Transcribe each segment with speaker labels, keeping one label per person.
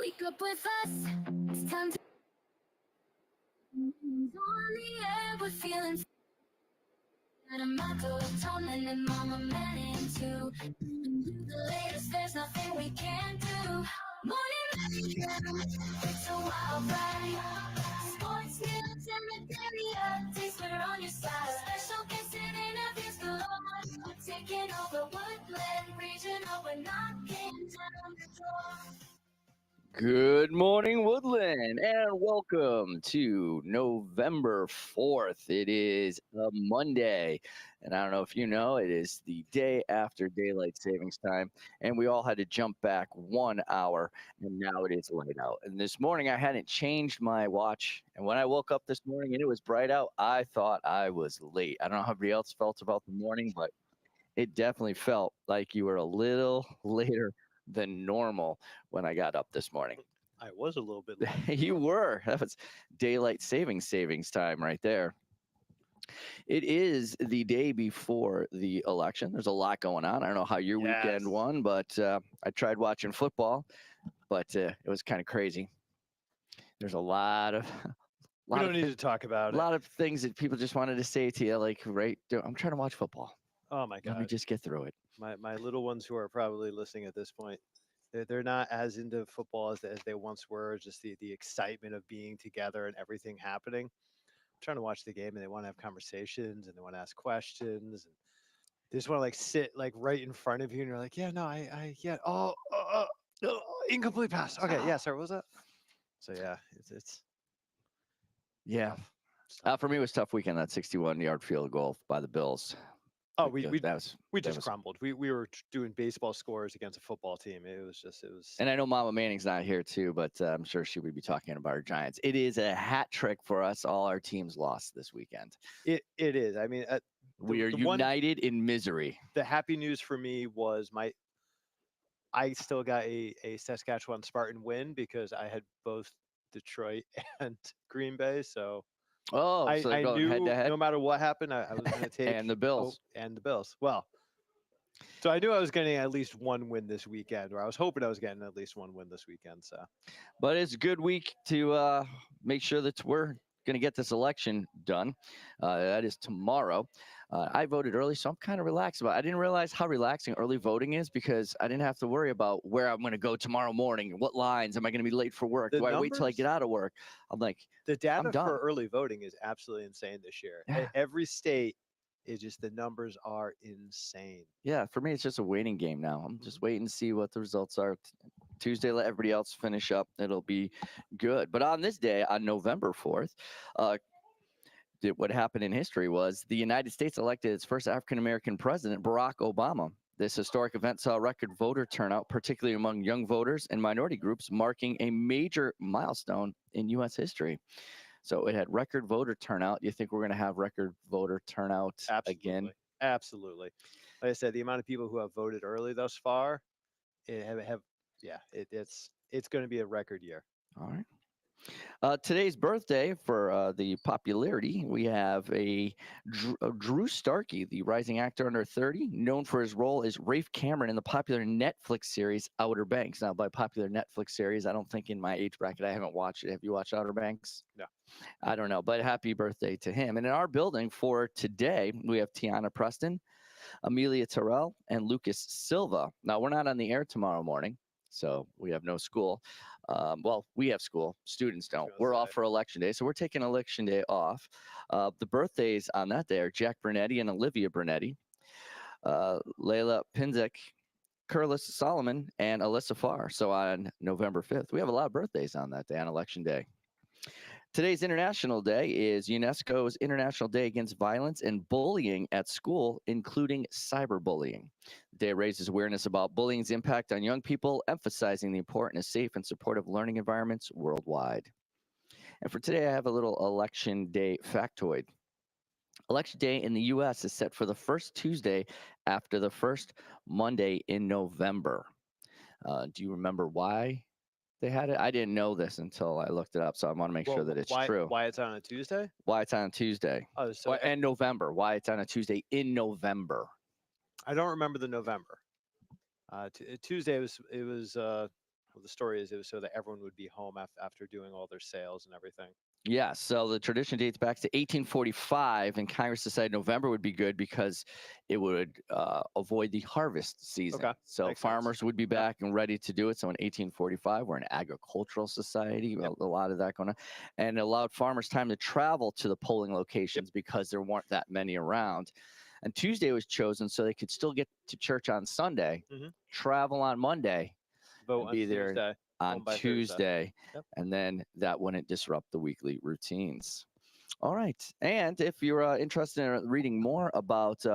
Speaker 1: Wake up with us. It's time to on the air. We're feeling and I'm not toning and mama man into the latest. There's nothing we can't do. Morning it's a wild ride. Sports news and the daily updates. We're on your side. Special guests and interviews galore. We're taking over Woodland Regional. We're knocking down the door.
Speaker 2: Good morning, Woodland, and welcome to November 4th. It is a Monday, and I don't know if you know, it is the day after daylight savings time, and we all had to jump back 1 hour, and now it is light out. And this morning, I hadn't changed my watch, and when I woke up this morning and it was bright out, I thought I was late. I don't know how everybody else felt about the morning, but it definitely felt like you were a little later than normal when I got up this morning.
Speaker 3: I was a little bit late.
Speaker 2: You were. That was daylight savings time right there. It is the day before the election. There's a lot going on. I don't know how your weekend
Speaker 3: Yes.
Speaker 2: won, but I tried watching football, but it was kind of crazy. There's a lot of
Speaker 3: We don't need to talk about
Speaker 2: a lot of things that people just wanted to say to you, like, right, I'm trying to watch football.
Speaker 3: Oh my
Speaker 2: Let me
Speaker 3: God.
Speaker 2: just get through it.
Speaker 3: My little ones who are probably listening at this point, they're not as into football as they once were. Just the excitement of being together and everything happening. I'm trying to watch the game and they want to have conversations and they want to ask questions and they just want to like sit like right in front of you and you're like, yeah, no, yeah, incomplete pass. Okay, yeah, sorry, what was that? So yeah, it's
Speaker 2: Yeah.
Speaker 3: tough.
Speaker 2: For me, it was a tough weekend. That 61-yard field goal by the Bills.
Speaker 3: Oh, we
Speaker 2: that was
Speaker 3: just
Speaker 2: was-
Speaker 3: crumbled. We were doing baseball scores against a football team. It was.
Speaker 2: And I know Mama Manning's not here too, but I'm sure she would be talking about our Giants. It is a hat trick for us. All our teams lost this weekend.
Speaker 3: It is. I mean,
Speaker 2: We are
Speaker 3: the one-
Speaker 2: united in misery.
Speaker 3: the happy news for me was I still got a Saskatchewan Spartan win because I had both Detroit and Green Bay. So
Speaker 2: Oh,
Speaker 3: I
Speaker 2: so they're going
Speaker 3: knew
Speaker 2: head to head.
Speaker 3: no matter what happened, I was going to take
Speaker 2: And the Bills.
Speaker 3: and the Bills. Well, so I knew I was getting at least one win this weekend, or I was hoping I was getting at least one win this weekend. So
Speaker 2: But it's a good week to make sure that we're going to get this election done. That is tomorrow. I voted early, so I'm kind of relaxed about it. I didn't realize how relaxing early voting is because I didn't have to worry about where I'm going to go tomorrow morning. What lines? Am I going to be late for work?
Speaker 3: The
Speaker 2: Do I wait till I
Speaker 3: numbers-
Speaker 2: get out of work? I'm like,
Speaker 3: the data
Speaker 2: done.
Speaker 3: for early voting is absolutely insane this year.
Speaker 2: Yeah.
Speaker 3: Every state is just the numbers are insane.
Speaker 2: yeah, for me, it's just a waiting game now. I'm just waiting to see what the results are. Tuesday, let everybody else finish up. It'll be good. But on this day, on November 4th, what happened in history was the United States elected its first African-American president, Barack Obama. This historic event saw record voter turnout, particularly among young voters and minority groups, marking a major milestone in U.S. history. So it had record voter turnout. You think we're going to have record voter turnout again?
Speaker 3: Absolutely. Like I said, the amount of people who have voted early thus far, it's going to be a record year.
Speaker 2: All right. Today's birthday for the popularity, we have Drew Starkey, the rising actor under 30, known for his role as Rafe Cameron in the popular Netflix series Outer Banks. Now, by popular Netflix series, I don't think in my age bracket, I haven't watched it. Have you watched Outer Banks?
Speaker 3: No.
Speaker 2: I don't know, but happy birthday to him. And in our building for today, we have Tiana Preston, Amelia Terrell, and Lucas Silva. Now, we're not on the air tomorrow morning, so we have no school. Well, we have school. Students don't. We're off for election day, so we're taking election day off. The birthdays on that day are Jack Brunetti and Olivia Brunetti, Layla Pinzek, Curlis Solomon, and Alyssa Farr. So on November 5th, we have a lot of birthdays on that day, on election day. Today's International Day is UNESCO's International Day Against Violence and Bullying at School, including cyberbullying. The day raises awareness about bullying's impact on young people, emphasizing the importance of safe and supportive learning environments worldwide. And for today, I have a little Election Day factoid. Election Day in the U.S. is set for the first Tuesday after the first Monday in November. Do you remember why they had it? I didn't know this until I looked it up, so I want to make sure that it's true.
Speaker 3: Why it's on a Tuesday?
Speaker 2: Why it's on a Tuesday.
Speaker 3: Oh, so
Speaker 2: And November. Why it's on a Tuesday in November.
Speaker 3: I don't remember the November. Tuesday it was Well, the story is it was so that everyone would be home after doing all their sales and everything.
Speaker 2: Yeah, so the tradition dates back to 1845, and Congress decided November would be good because it would avoid the harvest season.
Speaker 3: Okay,
Speaker 2: So
Speaker 3: makes sense.
Speaker 2: farmers would be back and ready to do it. So in 1845, we're an agricultural society, a lot of that going on, and it allowed farmers time to travel to the polling locations because there weren't that many around. And Tuesday was chosen so they could still get to church on Sunday,
Speaker 3: Mhm.
Speaker 2: travel on Monday,
Speaker 3: Vote
Speaker 2: and
Speaker 3: on
Speaker 2: be there
Speaker 3: Tuesday.
Speaker 2: on
Speaker 3: home by Thursday.
Speaker 2: Tuesday,
Speaker 3: Yep.
Speaker 2: and then that wouldn't disrupt the weekly routines. All right. And if you're interested in reading more about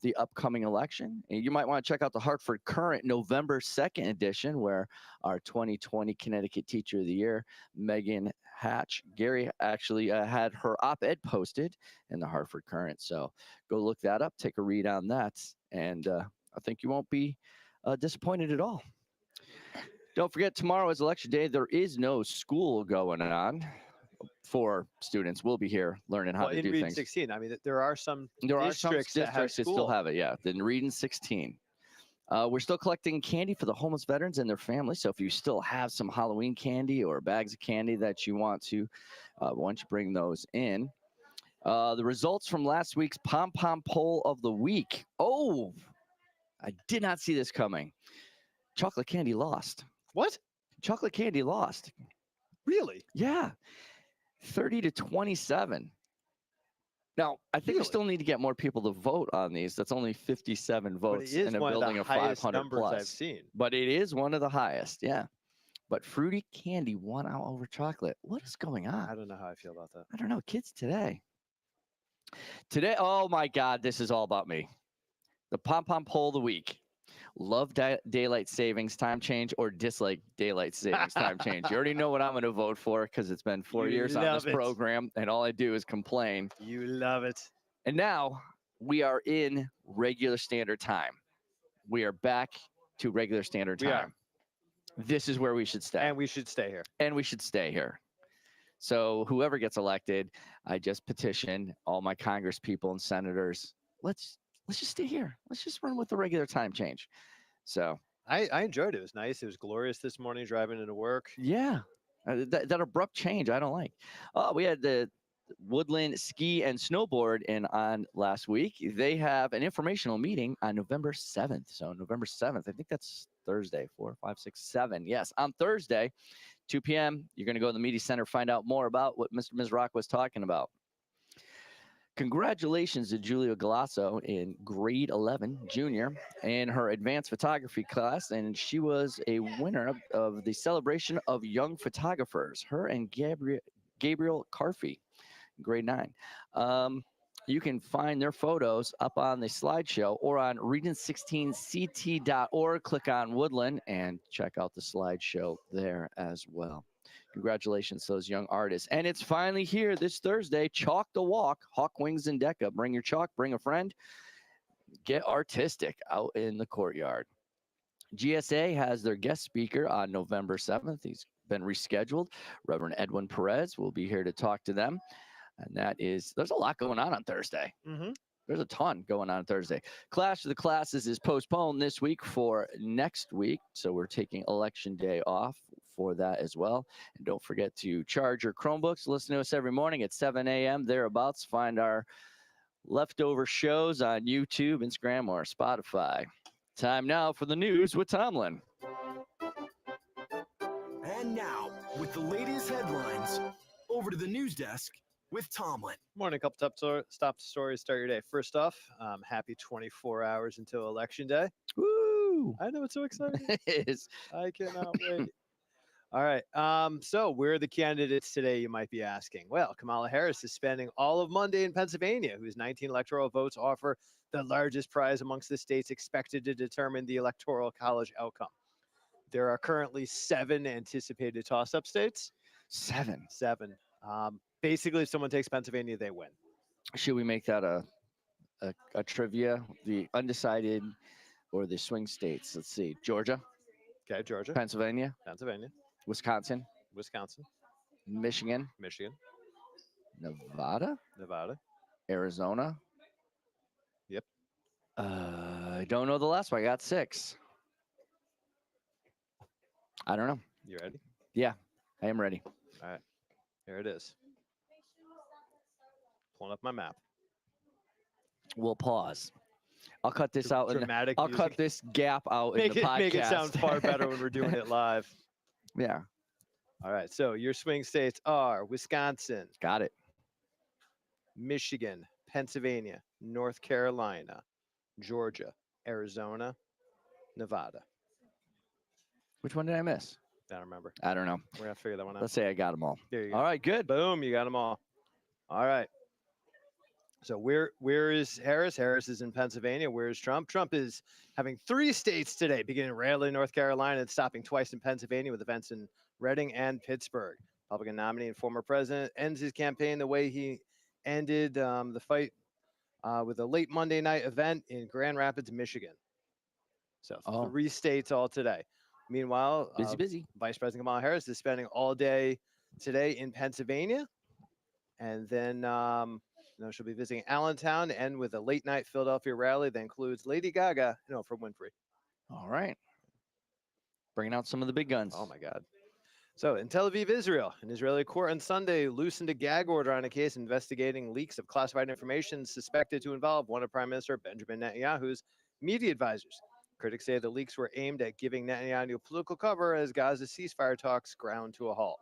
Speaker 2: the upcoming election, you might want to check out the Hartford Current November 2nd edition, where our 2020 Connecticut Teacher of the Year, Megan Hatch, Gary actually had her op-ed posted in the Hartford Current. So go look that up, take a read on that, and I think you won't be disappointed at all. Don't forget, tomorrow is election day. There is no school going on for students. We'll be here learning how
Speaker 3: Well,
Speaker 2: to
Speaker 3: in
Speaker 2: do
Speaker 3: Region
Speaker 2: things.
Speaker 3: 16, I mean, there are some
Speaker 2: There are some
Speaker 3: districts that have
Speaker 2: districts that still
Speaker 3: school.
Speaker 2: have it, yeah. Then Region 16. We're still collecting candy for the homeless veterans and their families. So if you still have some Halloween candy or bags of candy that you want to, why don't you bring those in? The results from last week's Pom Pom Poll of the Week. Oh, I did not see this coming. Chocolate candy lost.
Speaker 3: What?
Speaker 2: Chocolate candy lost.
Speaker 3: Really?
Speaker 2: Yeah, 30 to 27. Now, I think we
Speaker 3: Really?
Speaker 2: still need to get more people to vote on these. That's only 57
Speaker 3: But it
Speaker 2: votes
Speaker 3: is
Speaker 2: in a
Speaker 3: one of
Speaker 2: building
Speaker 3: the
Speaker 2: of
Speaker 3: highest
Speaker 2: 500
Speaker 3: numbers I've
Speaker 2: plus.
Speaker 3: seen.
Speaker 2: But it is one of the highest, yeah. But fruity candy won out over chocolate. What is going
Speaker 3: I
Speaker 2: on?
Speaker 3: don't know how I feel about that.
Speaker 2: I don't know. Kids today. Today, oh my God, this is all about me. The Pom Pom Poll of the Week. Love daylight savings time change or dislike daylight savings time change? You already know what I'm going to vote for because it's been 4
Speaker 3: You
Speaker 2: years on
Speaker 3: love
Speaker 2: this
Speaker 3: it.
Speaker 2: program, and all I do is complain.
Speaker 3: You love it.
Speaker 2: And now we are in regular standard time. We are back to regular standard
Speaker 3: We are.
Speaker 2: time. This is where we should stay.
Speaker 3: And we should stay here.
Speaker 2: And we should stay here. So whoever gets elected, I just petition all my Congress people and senators. Let's just stay here. Let's just run with the regular time change. So
Speaker 3: I enjoyed it. It was nice. It was glorious this morning driving into work.
Speaker 2: yeah, that abrupt change I don't like. We had the Woodland Ski and Snowboard in on last week. They have an informational meeting on November 7th. So November 7th, I think that's Thursday, 4, 5, 6, 7. Yes, on Thursday, 2 p.m., you're going to go to the media center, find out more about what Mr. Mizrak was talking about. Congratulations to Julia Galasso in grade 11, junior, in her advanced photography class, and she was a winner of the celebration of young photographers, her and Gabriel Carfey, grade 9. You can find their photos up on the slideshow or on region16ct.org. Click on Woodland and check out the slideshow there as well. Congratulations to those young artists. And it's finally here this Thursday. Chalk the Walk, Hawk Wings and Deca. Bring your chalk, bring a friend. Get artistic out in the courtyard. GSA has their guest speaker on November 7th. He's been rescheduled. Reverend Edwin Perez will be here to talk to them. And there's a lot going on Thursday.
Speaker 3: Mm-hmm.
Speaker 2: There's a ton going on Thursday. Clash of the Classes is postponed this week for next week. So we're taking election day off for that as well. And don't forget to charge your Chromebooks. Listen to us every morning at 7 a.m. thereabouts. Find our leftover shows on YouTube, Instagram, or Spotify. Time now for the news with Tomlin.
Speaker 4: And now, with the latest headlines, over to the news desk with Tomlin.
Speaker 3: Morning, a couple top stories. Start your day. First off, happy 24 hours until Election Day.
Speaker 2: Woo!
Speaker 3: I know, it's so exciting.
Speaker 2: It is.
Speaker 3: I cannot wait. All right. So where are the candidates today, you might be asking? Well, Kamala Harris is spending all of Monday in Pennsylvania, whose 19 electoral votes offer the largest prize amongst the states expected to determine the Electoral College outcome. There are currently 7 anticipated toss-up states.
Speaker 2: 7.
Speaker 3: 7. Basically, if someone takes Pennsylvania, they win.
Speaker 2: Should we make that a trivia? The undecided or the swing states? Let's see. Georgia,
Speaker 3: Okay, Georgia,
Speaker 2: Pennsylvania,
Speaker 3: Pennsylvania,
Speaker 2: Wisconsin,
Speaker 3: Wisconsin,
Speaker 2: Michigan,
Speaker 3: Michigan,
Speaker 2: Nevada,
Speaker 3: Nevada.
Speaker 2: Arizona.
Speaker 3: Yep.
Speaker 2: I don't know the last one. I got 6. I don't know.
Speaker 3: You ready?
Speaker 2: I am ready.
Speaker 3: Here it is. Pulling up my map.
Speaker 2: We'll pause. I'll cut this out.
Speaker 3: Dramatic
Speaker 2: I'll
Speaker 3: music.
Speaker 2: cut this gap out in
Speaker 3: Make
Speaker 2: the podcast.
Speaker 3: make it sound far better when we're doing it live.
Speaker 2: Yeah,
Speaker 3: All right. So your swing states are Wisconsin,
Speaker 2: got it.
Speaker 3: Michigan, Pennsylvania, North Carolina, Georgia, Arizona, Nevada.
Speaker 2: Which one did I miss?
Speaker 3: I don't remember.
Speaker 2: I don't know.
Speaker 3: We're gonna figure that one out.
Speaker 2: Let's say I got them all.
Speaker 3: There you go.
Speaker 2: All right, good.
Speaker 3: Boom, you got them all. All right. So where is Harris? Harris is in Pennsylvania. Where is Trump? Trump is having 3 states today, beginning in Raleigh, North Carolina, and stopping twice in Pennsylvania with events in Reading and Pittsburgh. Republican nominee and former president ends his campaign the way he ended the fight with a late Monday night event in Grand Rapids, Michigan. So
Speaker 2: Oh.
Speaker 3: 3 states all today. Meanwhile,
Speaker 2: Busy.
Speaker 3: Vice President Kamala Harris is spending all day today in Pennsylvania. And then she'll be visiting Allentown and with a late night Philadelphia rally that includes Lady Gaga and Oprah Winfrey.
Speaker 2: All right. Bringing out some of the big guns.
Speaker 3: Oh, my God. So in Tel Aviv, Israel, an Israeli court on Sunday loosened a gag order on a case investigating leaks of classified information suspected to involve one of Prime Minister Benjamin Netanyahu's media advisors. Critics say the leaks were aimed at giving Netanyahu political cover as Gaza's ceasefire talks ground to a halt.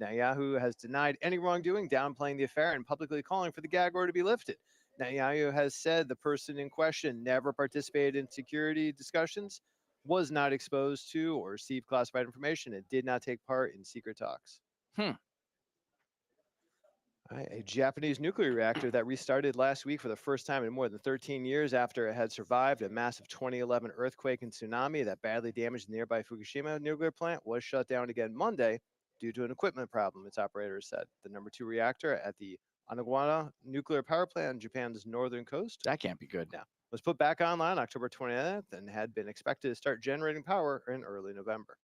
Speaker 3: Netanyahu has denied any wrongdoing, downplaying the affair and publicly calling for the gag order to be lifted. Netanyahu has said the person in question never participated in security discussions, was not exposed to or received classified information, and did not take part in secret talks. All right, a Japanese nuclear reactor that restarted last week for the first time in more than 13 years after it had survived a massive 2011 earthquake and tsunami that badly damaged the nearby Fukushima nuclear plant was shut down again Monday due to an equipment problem, its operators said. The number 2 reactor at the Onagawa nuclear power plant on Japan's northern coast
Speaker 2: That can't be good.
Speaker 3: was put back online October 29th and had been expected to start generating power in early November.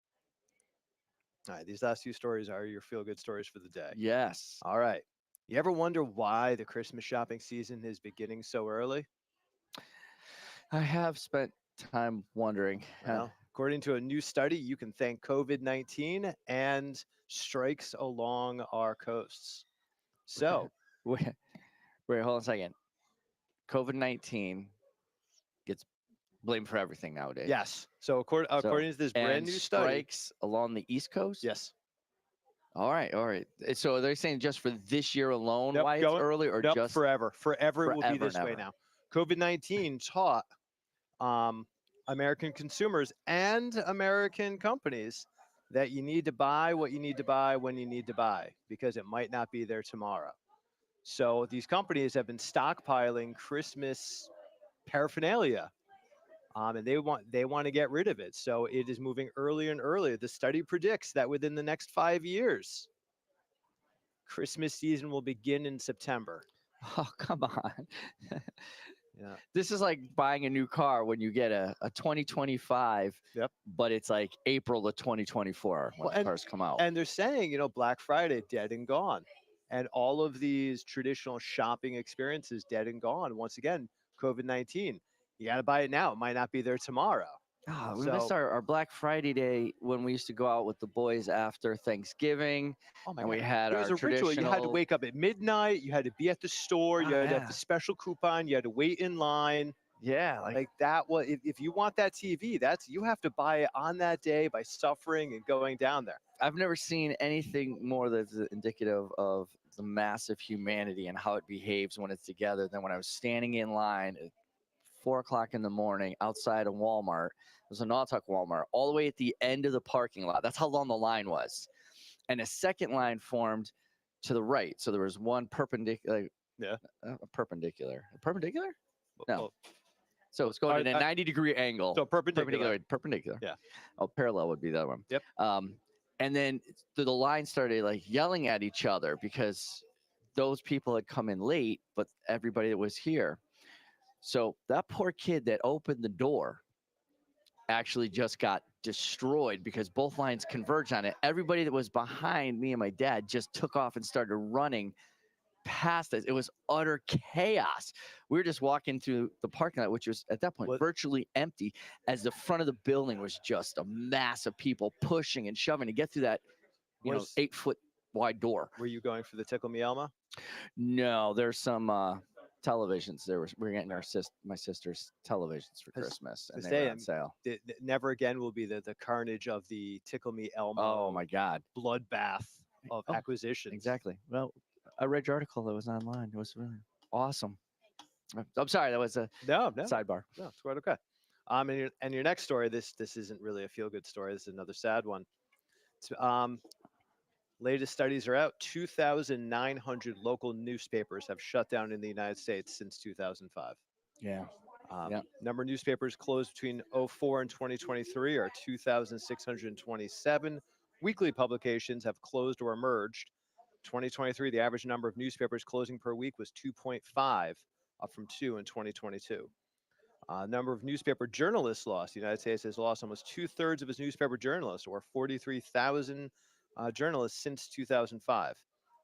Speaker 3: All right, these last 2 stories are your feel-good stories for the day.
Speaker 2: Yes.
Speaker 3: All right. You ever wonder why the Christmas shopping season is beginning so early?
Speaker 2: I have spent time wondering.
Speaker 3: Well, according to a new study, you can thank COVID-19 and strikes along our coasts. So,
Speaker 2: wait, hold on a second. COVID-19 gets blamed for everything nowadays.
Speaker 3: yes. So, according to this brand
Speaker 2: And
Speaker 3: new study,
Speaker 2: strikes along the East Coast?
Speaker 3: yes.
Speaker 2: All right. So they're saying just for this year alone
Speaker 3: Nope,
Speaker 2: why it's
Speaker 3: going-
Speaker 2: early, or
Speaker 3: Nope,
Speaker 2: just
Speaker 3: forever. Forever it will be
Speaker 2: forever
Speaker 3: this
Speaker 2: and
Speaker 3: way
Speaker 2: ever?
Speaker 3: now. COVID-19 taught American consumers and American companies that you need to buy what you need to buy when you need to buy because it might not be there tomorrow. So these companies have been stockpiling Christmas paraphernalia, and they want to get rid of it. So it is moving earlier and earlier. The study predicts that within the next 5 years, Christmas season will begin in September.
Speaker 2: Oh, come on.
Speaker 3: Yeah.
Speaker 2: This is like buying a new car when you get a 2025,
Speaker 3: Yep.
Speaker 2: but it's like April of 2024 when
Speaker 3: Well,
Speaker 2: the
Speaker 3: and-
Speaker 2: cars come out.
Speaker 3: And they're saying, Black Friday dead and gone. And all of these traditional shopping experiences dead and gone. Once again, COVID-19. You got to buy it now. It might not be there tomorrow.
Speaker 2: We missed
Speaker 3: so-
Speaker 2: our Black Friday day when we used to go out with the boys after Thanksgiving,
Speaker 3: Oh my
Speaker 2: and we
Speaker 3: God.
Speaker 2: had
Speaker 3: It was
Speaker 2: our
Speaker 3: a ritual. You had to
Speaker 2: traditional-
Speaker 3: wake up at midnight. You had to be at the store. You
Speaker 2: Oh,
Speaker 3: had to have
Speaker 2: yeah.
Speaker 3: the special coupon. You had to wait in line.
Speaker 2: Yeah,
Speaker 3: Like that was, if you want that TV, you have to buy it on that day by suffering and going down there.
Speaker 2: I've never seen anything more that's indicative of the massive humanity and how it behaves when it's together than when I was standing in line at 4:00 in the morning outside of Walmart. It was a Nautuck Walmart, all the way at the end of the parking lot. That's how long the line was. And a second line formed to the right. So there was one perpendicular.
Speaker 3: Yeah.
Speaker 2: Perpendicular. Perpendicular? No.
Speaker 3: Well,
Speaker 2: So it's going at a
Speaker 3: I-
Speaker 2: 90-degree angle.
Speaker 3: so perpendicular.
Speaker 2: Perpendicular.
Speaker 3: Yeah.
Speaker 2: Oh, parallel would be the other one.
Speaker 3: Yep.
Speaker 2: And then the line started like yelling at each other because those people had come in late, but everybody that was here. So that poor kid that opened the door actually just got destroyed because both lines converged on it. Everybody that was behind me and my dad just took off and started running past us. It was utter chaos. We were just walking through the parking lot, which was at that point
Speaker 3: What-
Speaker 2: virtually empty, as the front of the building was just a mass of people pushing and shoving to get through that,
Speaker 3: Was-
Speaker 2: 8-foot wide door.
Speaker 3: Were you going for the Tickle Me Elmo?
Speaker 2: No, there's some televisions. We're getting my sister's televisions for
Speaker 3: 'Cause-
Speaker 2: Christmas, and
Speaker 3: 'cause
Speaker 2: they were
Speaker 3: they
Speaker 2: on sale.
Speaker 3: Never again will be the carnage of the Tickle Me Elmo
Speaker 2: Oh my God!
Speaker 3: bloodbath of
Speaker 2: Oh,
Speaker 3: acquisitions.
Speaker 2: Exactly. Well, I read your article that was online. It was really awesome. I'm sorry, that was a
Speaker 3: No,
Speaker 2: sidebar.
Speaker 3: no, it's quite okay. And your next story, this isn't really a feel good story. This is another sad one. Latest studies are out. 2,900 local newspapers have shut down in the United States since 2005.
Speaker 2: Yeah. Yeah.
Speaker 3: Number of newspapers closed between 04 and 2023 are 2,627. Weekly publications have closed or merged. 2023, the average number of newspapers closing per week was 2.5, up from 2 in 2022. Number of newspaper journalists lost. The United States has lost almost 2/3 of its newspaper journalists, or 43,000 journalists since 2005.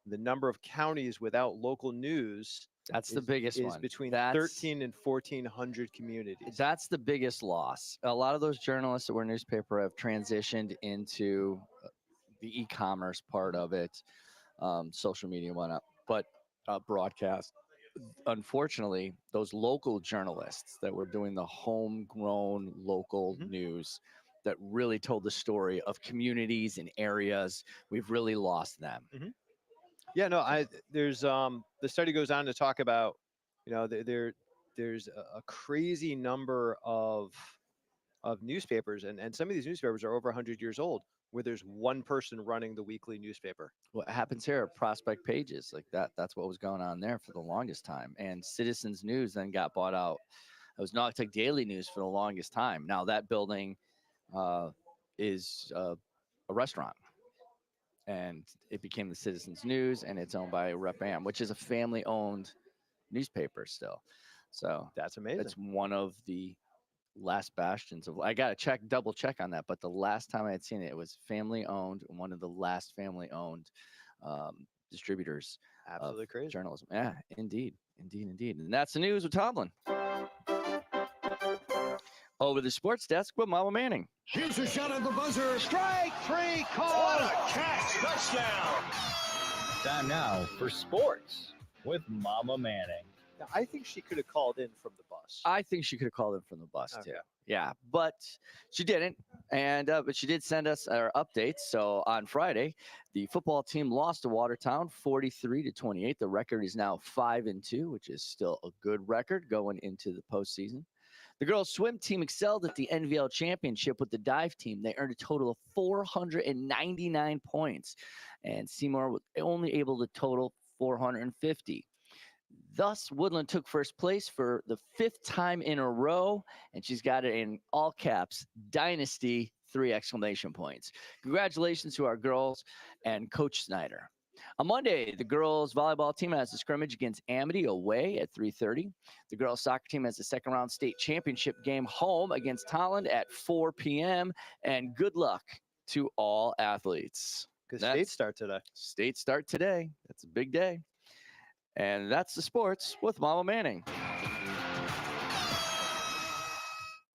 Speaker 3: The number of counties without local news
Speaker 2: That's the biggest
Speaker 3: is
Speaker 2: one.
Speaker 3: between
Speaker 2: That's
Speaker 3: 13 and 1,400 communities.
Speaker 2: That's the biggest loss. A lot of those journalists that were newspaper have transitioned into the e-commerce part of it, social media and whatnot, but broadcast. Unfortunately, those local journalists that were doing the homegrown local
Speaker 3: Mhm.
Speaker 2: news that really told the story of communities and areas, we've really lost them.
Speaker 3: Yeah, no, there's the study goes on to talk about, there's a crazy number of newspapers, and some of these newspapers are over 100 years old, where there's one person running the weekly newspaper.
Speaker 2: What happens here at Prospect Pages, like that's what was going on there for the longest time. And Citizens News then got bought out. It was Naugatuck Daily News for the longest time. Now that building is a restaurant, and it became the Citizens News, and it's owned by Rep Am, which is a family-owned newspaper still. So
Speaker 3: That's amazing.
Speaker 2: it's one of the last bastions of. I gotta double check on that, but the last time I had seen it, it was family-owned, one of the last family-owned distributors
Speaker 3: Absolutely crazy.
Speaker 2: journalism. Yeah, indeed, and that's the news with Tomlin. Over the sports desk with Mama Manning.
Speaker 5: Here's a shot at the buzzer.
Speaker 6: Strike three call.
Speaker 5: What a catch. Touchdown.
Speaker 6: Time now for sports with Mama Manning.
Speaker 3: Now, I think she could have called in from the bus.
Speaker 2: I think she could have called in from the bus
Speaker 3: Okay.
Speaker 2: too. Yeah, but she didn't, and but she did send us our updates. So on Friday, the football team lost to Watertown 43-28. The record is now 5-2, which is still a good record going into the postseason. The girls swim team excelled at the NVL championship with the dive team. They earned a total of 499 points, and Seymour was only able to total 450. Thus, Woodland took first place for the 5th time in a row, and she's got it in all caps, Dynasty, 3 exclamation points. Congratulations to our girls and Coach Snyder. On Monday, the girls volleyball team has a scrimmage against Amity away at 3:30. The girls soccer team has a second-round state championship game home against Holland at 4 p.m. And good luck to all athletes.
Speaker 3: Because
Speaker 2: That's-
Speaker 3: states start today.
Speaker 2: States start today. That's a big day. And that's the sports with Mama Manning.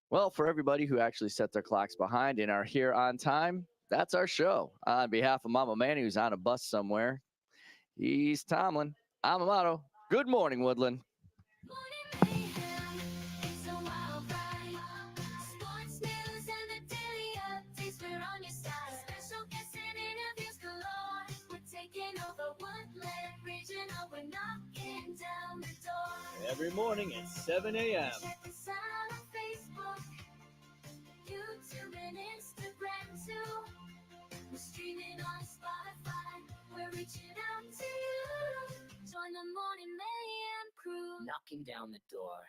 Speaker 2: Well, for everybody who actually set their clocks behind and are here on time, that's our show. On behalf of Mama Manning, who's on a bus somewhere, he's Tomlin. I'm Amato. Good morning, Woodland.
Speaker 1: Morning mayhem, it's a wild ride. Sports news and the daily updates, we're on your side. Special guests and interviews galore. We're taking over Woodland Regional. We're knocking down the door.
Speaker 6: Every morning at 7 a.m.
Speaker 1: Check us out on Facebook, YouTube, and Instagram too. We're streaming on Spotify. We're reaching out to you. Join the Morning Mayhem crew.
Speaker 7: Knocking down the door.